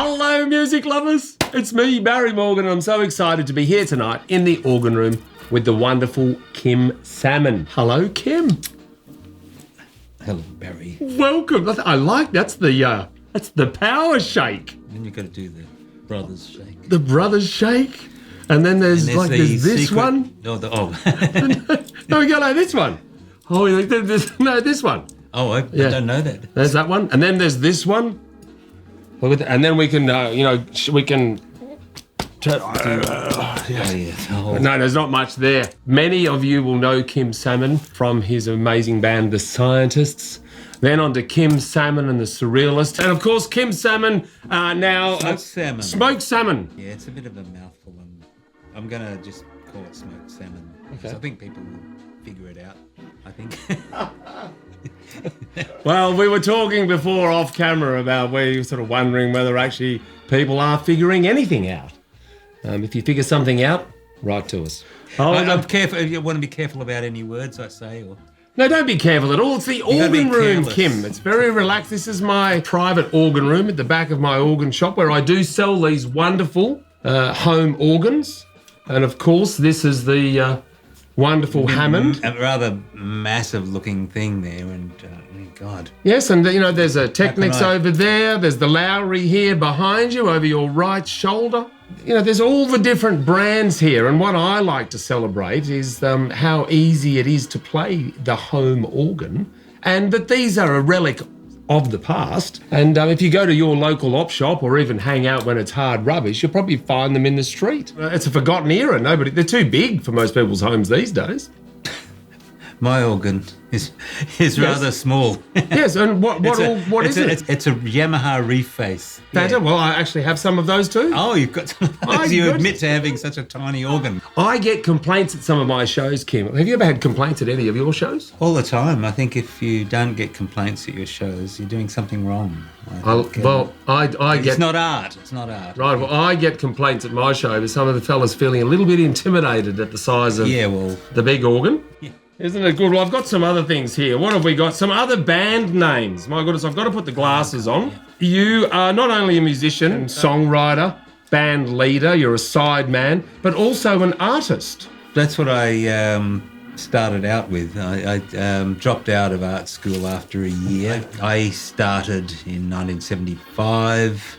Hello, music lovers. It's me, Barry Morgan, and I'm so excited to be here tonight in the organ room with the wonderful Kim Salmon. Hello, Kim. Hello, Barry. Welcome. I like that's the power shake. Then you've got to do the brothers shake. The brothers shake, and then there's this secret, one. No, No, we go like this one. Oh, this one. Oh, I don't know that. There's that one, and then there's this one. And then we can, we can. No, there's not much there. Many of you will know Kim Salmon from his amazing band, The Scientists. Then on to Kim Salmon and the Surrealists. And of course, Kim Salmon now... Smoked salmon. Smoked salmon. Yeah, it's a bit of a mouthful. And I'm going to just call it smoked salmon. Because I think people will figure it out, I think. Well, we were talking before off camera about where you're sort of wondering whether actually people are figuring anything out. If you figure something out, write to us. I'm careful. You want to be careful about any words I say, or no, don't be careful at all. It's the organ room, Kim. It's very relaxed. This is my private organ room at the back of my organ shop where I do sell these wonderful home organs. And of course, this is the wonderful Hammond. A rather massive-looking thing there, and God. Yes, and there's a Technics over there. There's the Lowry here behind you, over your right shoulder. There's all the different brands here, and what I like to celebrate is how easy it is to play the home organ, and that these are a relic of the past. And if you go to your local op shop or even hang out when it's hard rubbish, you'll probably find them in the street. It's a forgotten era. They're too big for most people's homes these days. My organ is rather small. Yes, and what is it? It's a Yamaha Rindfleish. Yeah. Well, I actually have some of those too. Oh, you've got some of those. You admit to having such a tiny organ. I get complaints at some of my shows, Kim. Have you ever had complaints at any of your shows? All the time. I think if you don't get complaints at your shows, you're doing something wrong. I get... It's not art. It's not art. Right, well, I get complaints at my show with some of the fellas feeling a little bit intimidated at the size of the big organ. Yeah. Isn't it good? Well, I've got some other things here. What have we got? Some other band names. My goodness, I've got to put the glasses on. You are not only a musician, songwriter, band leader, you're a sideman, but also an artist. That's what I started out with. I dropped out of art school after a year. I started in 1975,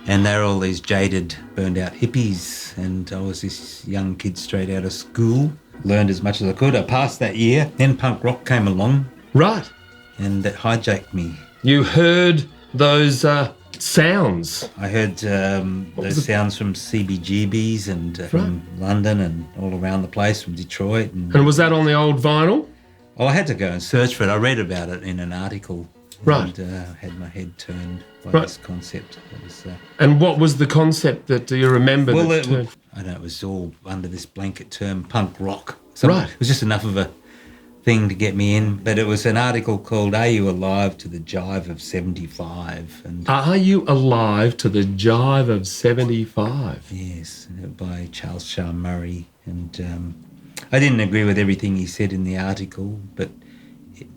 and they're all these jaded, burned-out hippies, and I was this young kid straight out of school. Learned as much as I could. I passed that year. Then punk rock came along. Right. And that hijacked me. You heard those sounds. I heard those sounds from CBGBs and from London and all around the place, from Detroit. And was that on the old vinyl? Oh, I had to go and search for it. I read about it in an article. Right. And had my head turned by this concept. And what was the concept that you remember? Well, I don't know, it was all under this blanket term, punk rock. So it was just enough of a thing to get me in. But it was an article called Are You Alive to the Jive of 75? And Are You Alive to the Jive of 75? Yes, by Charles Shaw Murray. And I didn't agree with everything he said in the article, but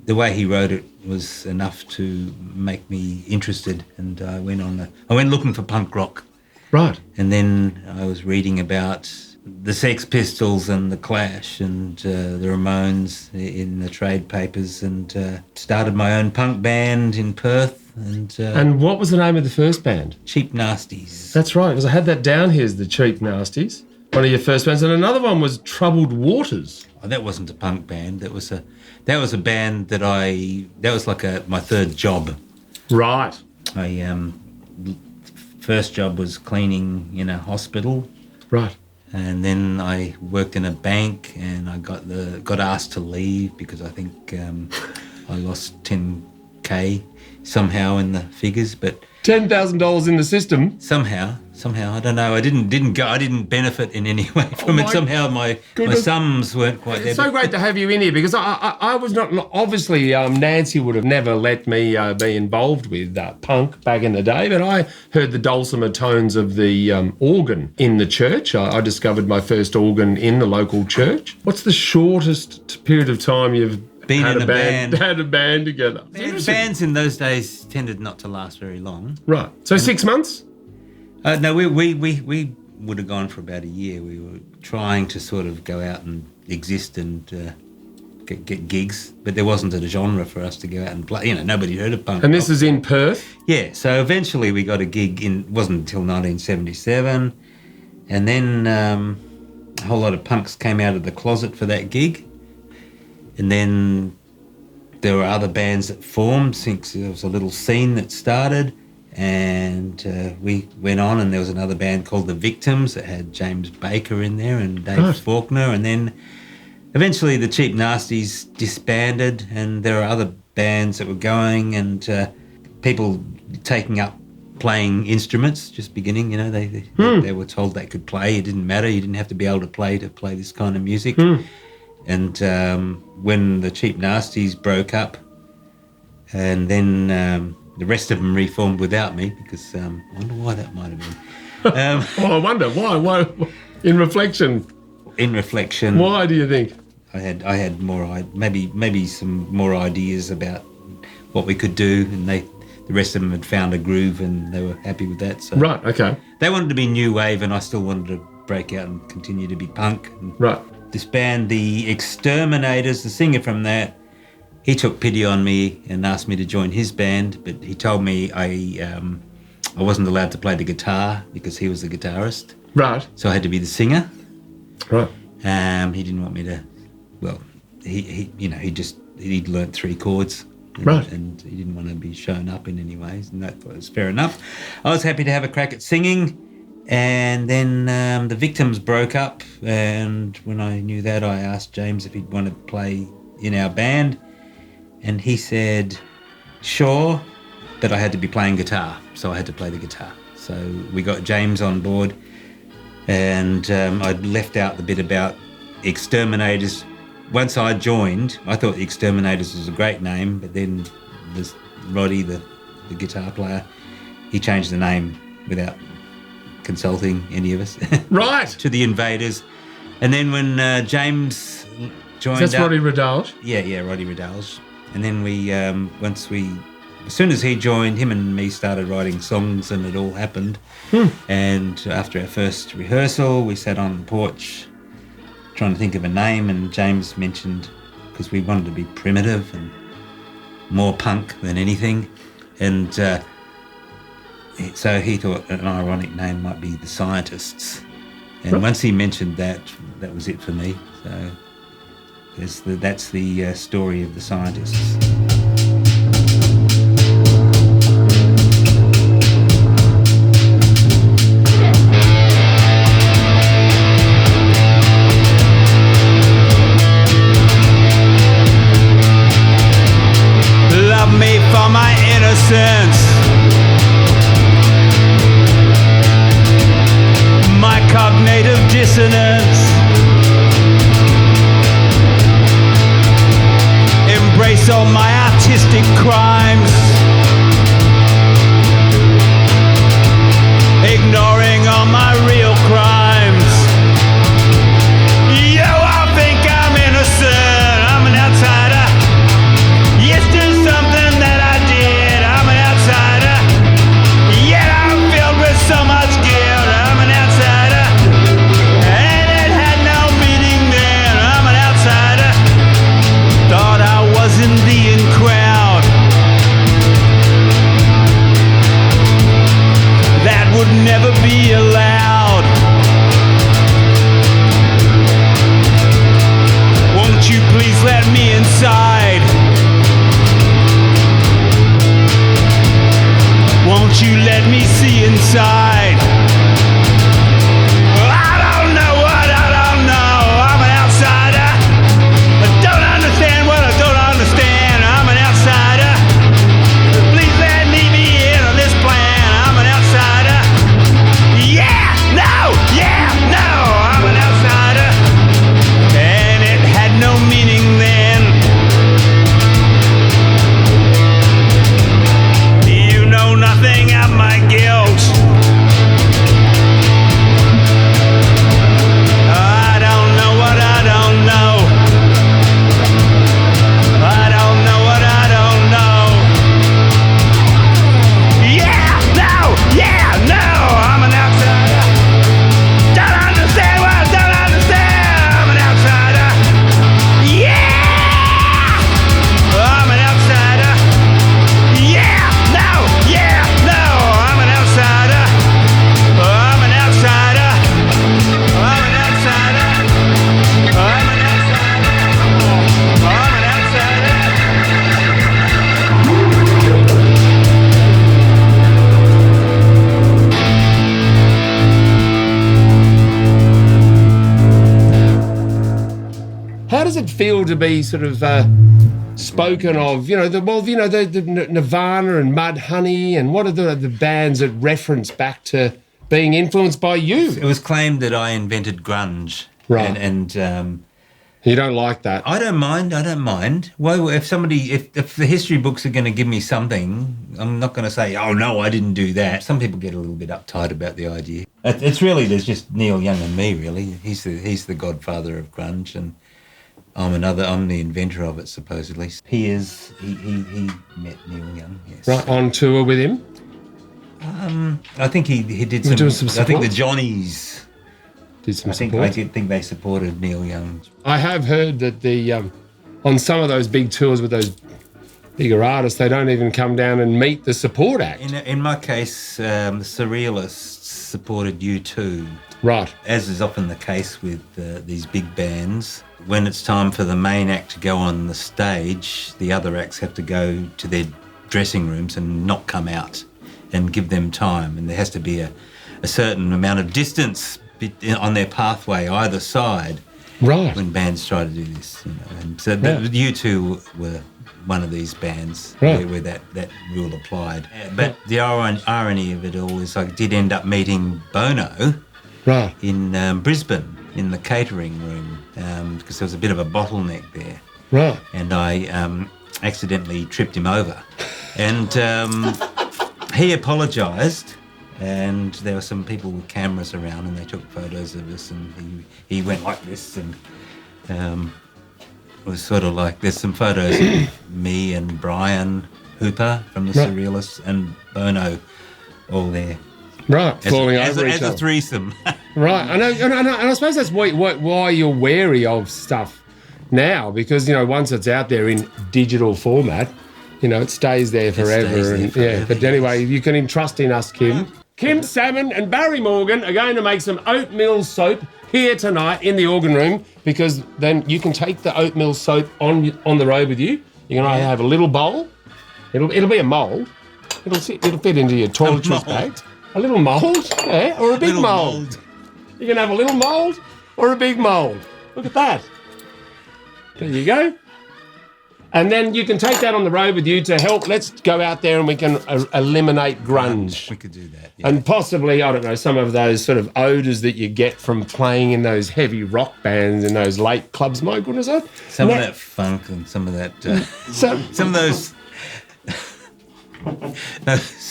the way he wrote it was enough to make me interested, and I went looking for punk rock. Right. And then I was reading about the Sex Pistols and the Clash and the Ramones in the trade papers, and started my own punk band in Perth. And what was the name of the first band? Cheap Nasties. That's right, because I had that down here as the Cheap Nasties, one of your first bands, and another one was Troubled Waters. Oh, that wasn't a punk band. That was a band that was like my third job. Right. First job was cleaning in a hospital. Right. And then I worked in a bank, and I got asked to leave because I think I lost $10,000 somehow in the figures, but $10,000 in the system. Somehow, I don't know. I didn't benefit in any way from it. Somehow my sums weren't quite there. It's so great to have you in here, because I was not, obviously Nancy would have never let me be involved with punk back in the day, but I heard the dulcimer tones of the organ in the church. I discovered my first organ in the local church. What's the shortest period of time you've had a band together? Bands in those days tended not to last very long. Right. So 6 months? No, we would have gone for about a year. We were trying to sort of go out and exist and get gigs, but there wasn't a genre for us to go out and play. You know, nobody heard of punk. And this is in Perth? Yeah, so eventually we got a gig it wasn't until 1977, and then a whole lot of punks came out of the closet for that gig, and then there were other bands that formed. Since there was a little scene that started, and we went on, and there was another band called The Victims that had James Baker in there and Dave Faulkner, and then eventually the Cheap Nasties disbanded, and there were other bands that were going, and people taking up playing instruments, just beginning, you know, they were told they could play. It didn't matter. You didn't have to be able to play this kind of music. And when the Cheap Nasties broke up, and then the rest of them reformed without me, because I wonder why that might have been. I wonder why. In reflection. Why do you think? I had more, maybe some more ideas about what we could do, and the rest of them had found a groove and they were happy with that. So right, okay. They wanted to be new wave, and I still wanted to break out and continue to be punk. And right. This band, The Exterminators, the singer from that, he took pity on me and asked me to join his band, but he told me I wasn't allowed to play the guitar because he was the guitarist. Right. So I had to be the singer. Right. He didn't want me to. Well, he'd learnt 3 chords. Right. And he didn't want to be shown up in any ways, and that was fair enough. I was happy to have a crack at singing, and then the Victims broke up, and when I knew that, I asked James if he'd want to play in our band, and he said, sure, but I had to be playing guitar, so I had to play the guitar. So we got James on board, and I'd left out the bit about Exterminators. Once I joined, I thought the Exterminators was a great name, but then this Roddy, the guitar player, he changed the name without consulting any of us. Right. To the Invaders. And then when James joined That's Roddy Riddalge? Yeah, Roddy Riddalge. And then as soon as he joined, him and me started writing songs, and it all happened. And after our first rehearsal, we sat on the porch trying to think of a name, and James mentioned, because we wanted to be primitive and more punk than anything, and so he thought an ironic name might be The Scientists. And once he mentioned that was it for me. So that's the story of The Scientists. For my innocence, my cognitive dissonance, embrace all my artistic crimes, ignoring all my real crimes. You all think I'm innocent, I'm an outsider. Yes, there's something that I did, I'm an outsider. Yet I'm filled with so much guilt, I'm an outsider. And it had no meaning then, I'm an outsider. Thought I was in the in crowd. That would never be allowed. Won't you please let me inside? Won't you let me see inside? I don't know what I don't know. I'm an outsider. I don't understand what I don't understand. I'm an outsider. Please let me be in on this plan. I'm an outsider. Yeah, no, I'm an outsider. And it had no meaning then. Nothing of my guilt. it feel to be sort of spoken of? The Nirvana and Mudhoney, and what are the bands that reference back to being influenced by you? It was claimed that I invented grunge. Right. And you don't like that? I don't mind. Well, if the history books are going to give me something, I'm not going to say, oh, no, I didn't do that. Some people get a little bit uptight about the idea. It's really, there's just Neil Young and me, really. He's the godfather of grunge, and I'm the inventor of it, supposedly. He met Neil Young, yes. Right, on tour with him? I think he did some... doing some I think the support? Johnnies... Did some I support? did think they supported Neil Young. I have heard that on some of those big tours with those bigger artists, they don't even come down and meet the support act. In my case, the Surrealists supported U2. Right. As is often the case with these big bands, when it's time for the main act to go on the stage, the other acts have to go to their dressing rooms and not come out and give them time. And there has to be a certain amount of distance on their pathway either side. Right. When bands try to do this, And so U2 were one of these bands where that rule applied. But the irony of it all is I did end up meeting Bono in Brisbane in the catering room because there was a bit of a bottleneck there. Right. And I accidentally tripped him over. And he apologised. And there were some people with cameras around, and they took photos of us, and he went like this, and it was sort of like, there's some photos of me and Brian Hooper from the Surrealists and Bono all there. Right, falling over each as other. a threesome. Right, and I suppose that's why you're wary of stuff now, because, once it's out there in digital format, it stays there forever. But anyway, you can entrust in us, Kim. Kim Salmon and Barry Morgan are going to make some oatmeal soap here tonight in the organ room, because then you can take the oatmeal soap on the road with you. You're going to have a little bowl. It'll be a mould. It'll fit into your toiletries bag. A little mould, or a big mould. You can have a little mould or a big mould. Look at that. There you go. And then you can take that on the road with you to help. Let's go out there and we can eliminate grunge. We could do that. Yeah. And possibly, I don't know, some of those sort of odours that you get from playing in those heavy rock bands in those late clubs. My goodness, some of that funk and some of that, some of those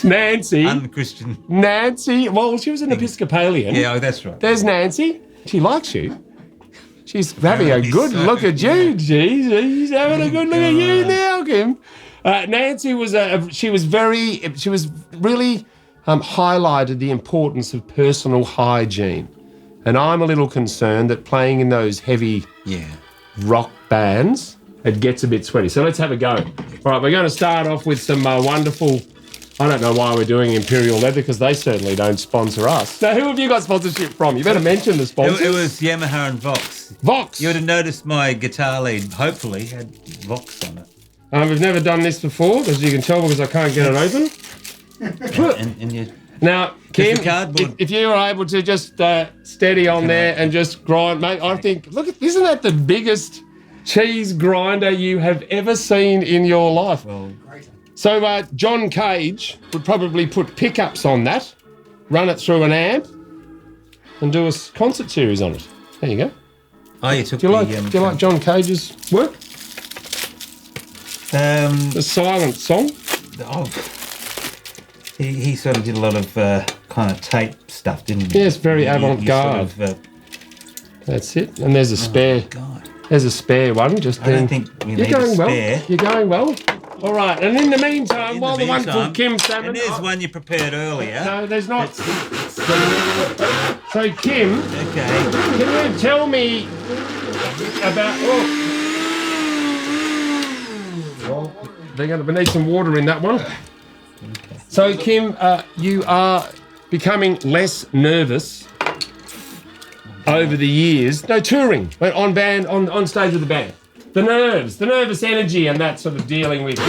Nancy. Unchristian. Nancy. Well, she was an Episcopalian. Yeah, that's right. There's Nancy. She likes you. She's having a good look at you. She's having a good look at you now, Kim. Nancy was really highlighted the importance of personal hygiene, and I'm a little concerned that playing in those heavy rock bands, it gets a bit sweaty. So let's have a go. All right, we're going to start off with some wonderful. I don't know why we're doing Imperial Leather, because they certainly don't sponsor us. Now, who have you got sponsorship from? You better mention the sponsors. It was Yamaha and Vox. Vox. You would have noticed my guitar lead, hopefully, had Vox on it. We've never done this before, as you can tell, because I can't get it open. And you... Now, Kim, cardboard. if you were able to just steady on there and just grind, mate, I think, isn't that the biggest cheese grinder you have ever seen in your life? Well, so John Cage would probably put pickups on that, run it through an amp, and do a concert series on it. There you go. Oh, you took do you like John Cage's work? The silent song? Oh, he sort of did a lot of kind of tape stuff, didn't he? Yes, very avant-garde. That's it. And there's a spare. God. There's a spare one. Just I don't think you need a spare. You're going well. All right, and in the meantime, the wonderful Kim Salmon... And there's one you prepared earlier. No, there's not. So, Kim... Okay. Can you tell me about... Well, we need some water in that one. Okay. So, Kim, you are becoming less nervous over the years. No, touring, on stage with the band. The nervous energy and that sort of dealing with.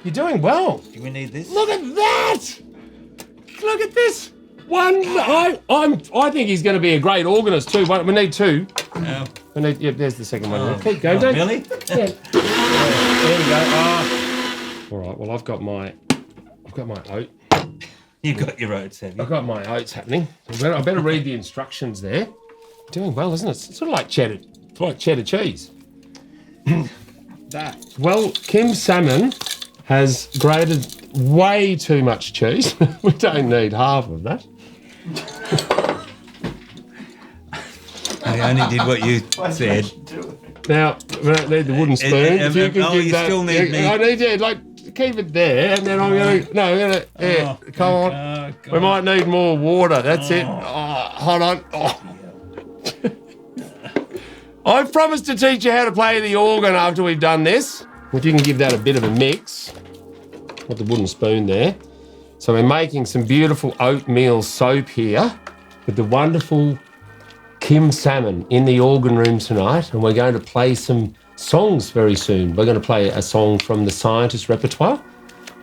You're doing well. Do we need this? Look at that! Look at this. One, I think he's going to be a great organist too. We need two. There's the second one. Keep going, Dave. Really? Yeah. There we go. All right. Well, I've got my oat. You've got your oats, have you? I've got my oats happening. I better read the instructions there. Doing well, isn't it? It's sort of like cheddar. It's like cheddar cheese. Well, Kim Salmon has grated way too much cheese. We don't need half of that. I only did what you said. Now, we don't need the wooden spoon. If you could give that, still need me. I need keep it there, and then I'm going to... No, come on. We might need more water. That's it. Oh, hold on. Oh. I promised to teach you how to play the organ after we've done this. If you can give that a bit of a mix. Got the wooden spoon there. So we're making some beautiful oatmeal soap here with the wonderful Kim Salmon in the organ room tonight, and we're going to play some songs very soon. We're going to play a song from the Scientist repertoire,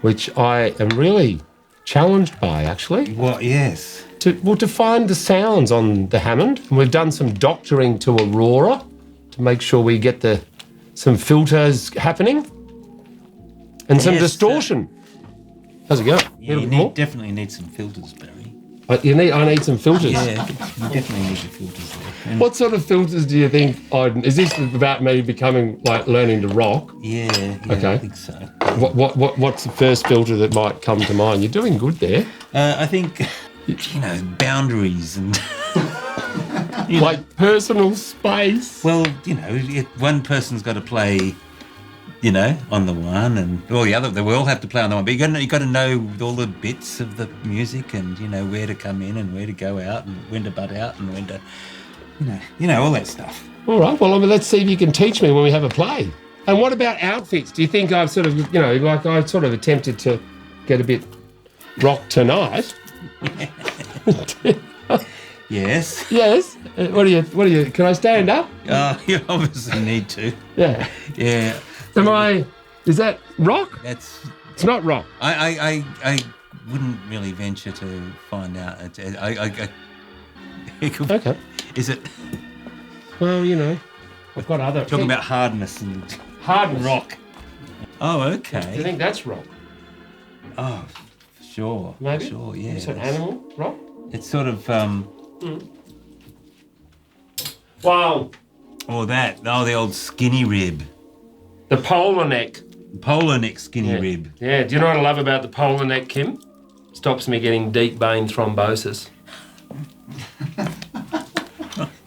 which I am really challenged by, actually. What? Yes. To find the sounds on the Hammond. And we've done some doctoring to Aurora to make sure we get some filters happening and some distortion. How's it going? Yeah, you definitely need some filters, Barry. I need some filters. Yeah, you definitely need the filters there. And What sort of filters do you think is this about me becoming learning to rock? Yeah, Okay. I think so. What's the first filter that might come to mind? You're doing good there. I think, boundaries and... personal space. Well, one person's got to play, on the one, and the other. They all have to play on the one. But you got to know all the bits of the music, and where to come in and where to go out, and when to butt out, and when to, all that stuff. All right. Well, let's see if you can teach me when we have a play. And what about outfits? Do you think I've sort of, I sort of attempted to get a bit rock tonight? Yes. Yes. What do you? Can I stand up? You obviously need to. Yeah. Yeah. Is that rock? It's not rock. I wouldn't really venture to find out. Okay. Is it? Well, I've got other... Talking about hardness and rock. Oh, okay. Do you think that's rock? Oh, sure. Maybe? Sure, yeah. Is it animal rock? It's sort of... Wow. Or that. Oh, the old skinny rib. The polar neck. Polar neck skinny rib. Yeah. Do you know what I love about the polar neck, Kim? Stops me getting deep vein thrombosis.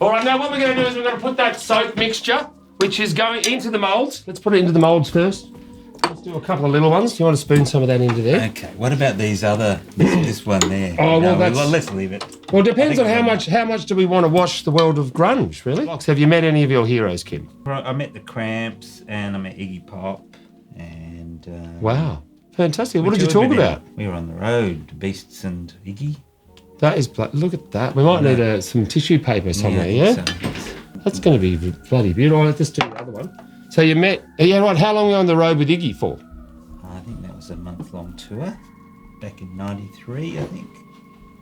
All right, now what we're going to do is we're going to put that soap mixture, which is going into the moulds. Let's put it into the moulds first. Let's do a couple of little ones. Do you want to spoon some of that into there? Okay. What about this one there? Oh, well, let's leave it. Well, it depends on how much do we want to wash the world of grunge, really? Have you met any of your heroes, Kim? I met the Cramps and I met Iggy Pop and... wow. Fantastic. What did you talk about? We were on the road, Beasts and Iggy. That is... Look at that. We might need some tissue paper somewhere, yeah? That's going to be bloody beautiful. Let's just do the other one. So you met... Yeah, right. How long were you on the road with Iggy for? I think that was a month-long tour. Back in 93, I think.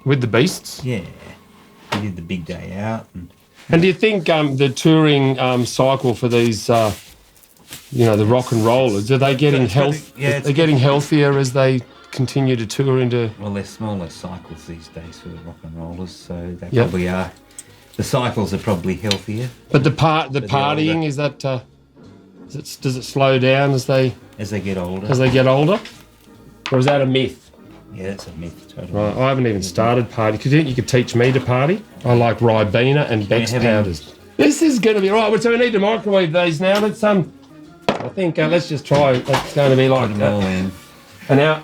With the Beasts? Yeah. We did the big day out. And do you think the touring cycle for these, the rock and rollers, are they getting getting healthier as they continue to tour into... Well, they're smaller cycles these days for the rock and rollers, so they probably are. The cycles are probably healthier. But the partying, is that... does it slow down as they get older? As they get older? Or is that a myth? Yeah, that's a myth, totally. Right, I haven't even started party. Do you think you could teach me to party? I like Ribena and Beck's powders. This is going to be... Right, so we need to microwave these now. Let's, I think, let's just try. It's going to be like... And now,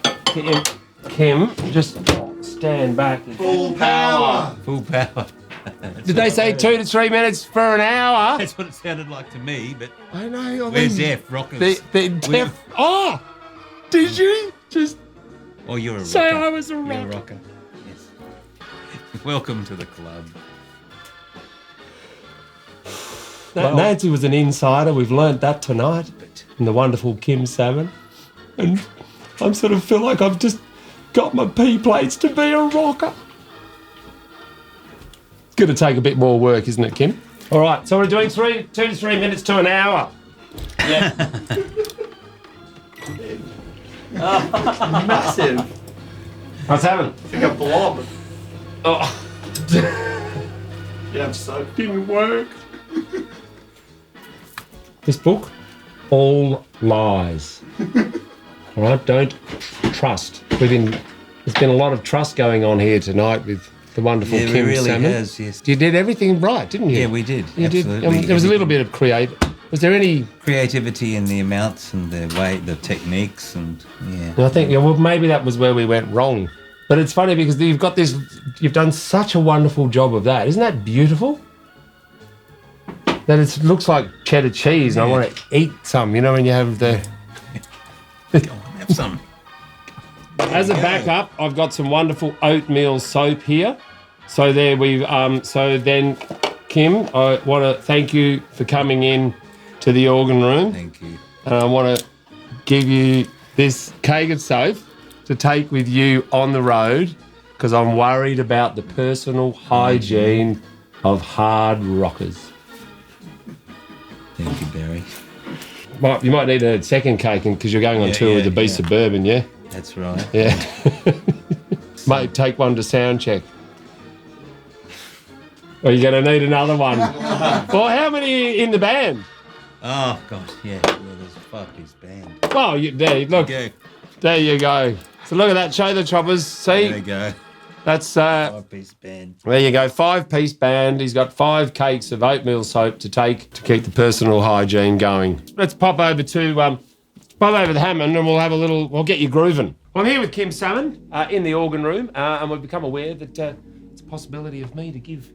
Kim, just stand back. Full power. Full power. Did they say 2 to 3 minutes for an hour? That's what it sounded like to me, but... I know. Where's Jeff? Rockers. Oh! Did you just... Oh, you're a rocker. Say I was a rocker. You're a rocker. Yes. Welcome to the club. Nancy was an insider. We've learnt that tonight. And the wonderful Kim Salmon. And I sort of feel like I've just got my P plates to be a rocker. It's going to take a bit more work, isn't it, Kim? All right, so we're doing 2 to 3 minutes to an hour. Yeah. Massive. What's happening? It's like a blob. Oh, You have soap. didn't work. This book, all lies. All right, don't trust. There's been a lot of trust going on here tonight with the wonderful Yeah, Kim we really Salmon. has, yes. You did everything right, didn't you? Yeah, we did. You absolutely. did. There was a little bit of Was there any? creativity in the amounts and the techniques, and yeah. I think, well, maybe that was where we went wrong. But it's funny because you've done such a wonderful job of that. Isn't that beautiful? That it looks like cheddar cheese, and I want to eat some. You know, when you have the. Go on, have some. As a backup, I've got some wonderful oatmeal soap here. So then, Kim, I want to thank you for coming in to the organ room. Thank you. And I want to give you this keg of soap to take with you on the road because I'm worried about the personal hygiene of hard rockers. Thank you, Barry. You might need a second cake because you're going on tour with the Bea Suburban, yeah? That's right. Yeah. Mate, take one to sound check. Or you're going to need another one. Well, how many in the band? Oh, God, yeah. There's a 5-piece band. Oh, there you go. So look at that. Show the choppers. See? There we go. That's 5-piece band. there you go. 5-piece band. He's got 5 cakes of oatmeal soap to take to keep the personal hygiene going. Let's pop over to the Hammond and we'll get you grooving. Well, I'm here with Kim Salmon in the organ room, and we've become aware that it's a possibility of me to give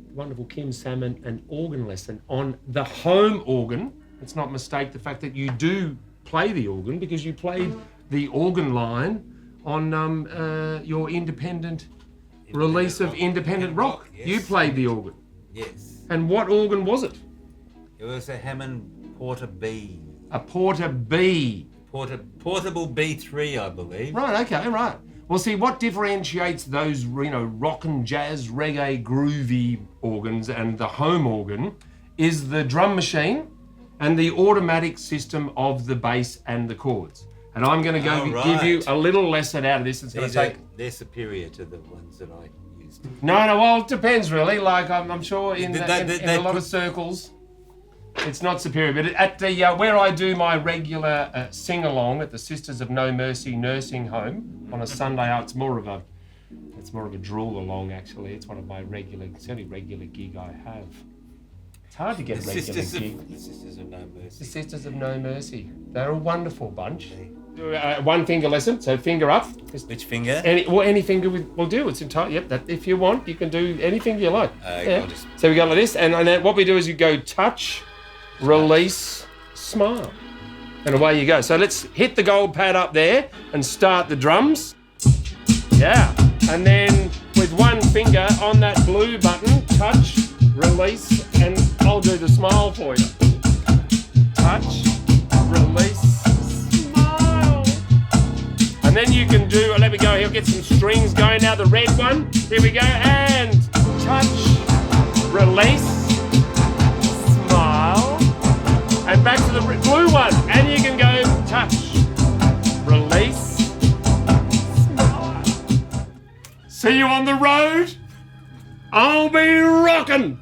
the wonderful Kim Salmon an organ lesson on the home organ. Let's not mistake the fact that you do play the organ because you played the organ line on your independent release of Independent Rock. Yes. You played the organ. Yes. And what organ was it? It was a Hammond Porter B. A Porter B. Portable B3, I believe. Right, okay, right. Well, see, what differentiates those, rock and jazz, reggae, groovy organs and the home organ is the drum machine and the automatic system of the bass and the chords. And I'm going to give you a little lesson out of this. It's going to take. They're superior to the ones that I used. No, well, it depends really. Like I'm sure in a lot of circles, it's not superior. But at the where I do my regular sing along at the Sisters of No Mercy nursing home on a Sunday, it's more of a drool along actually. It's one of my it's the only regular gig I have. It's hard to get a regular gig. The Sisters of No Mercy. The Sisters of No Mercy. They're a wonderful bunch. One finger lesson, so finger up. Which finger? Any finger will do. It's entirely, that if you want, you can do any finger you like. So we go like this, and then what we do is you go touch, release, smile. And away you go. So let's hit the gold pad up there and start the drums. Yeah. And then with one finger on that blue button, touch, release, and I'll do the smile for you. Touch, release, smile. And then you can do, let me go, he'll get some strings going now, the red one. Here we go, and touch, release, smile. And back to the blue one, and you can go touch, release, smile. See you on the road. I'll be rocking.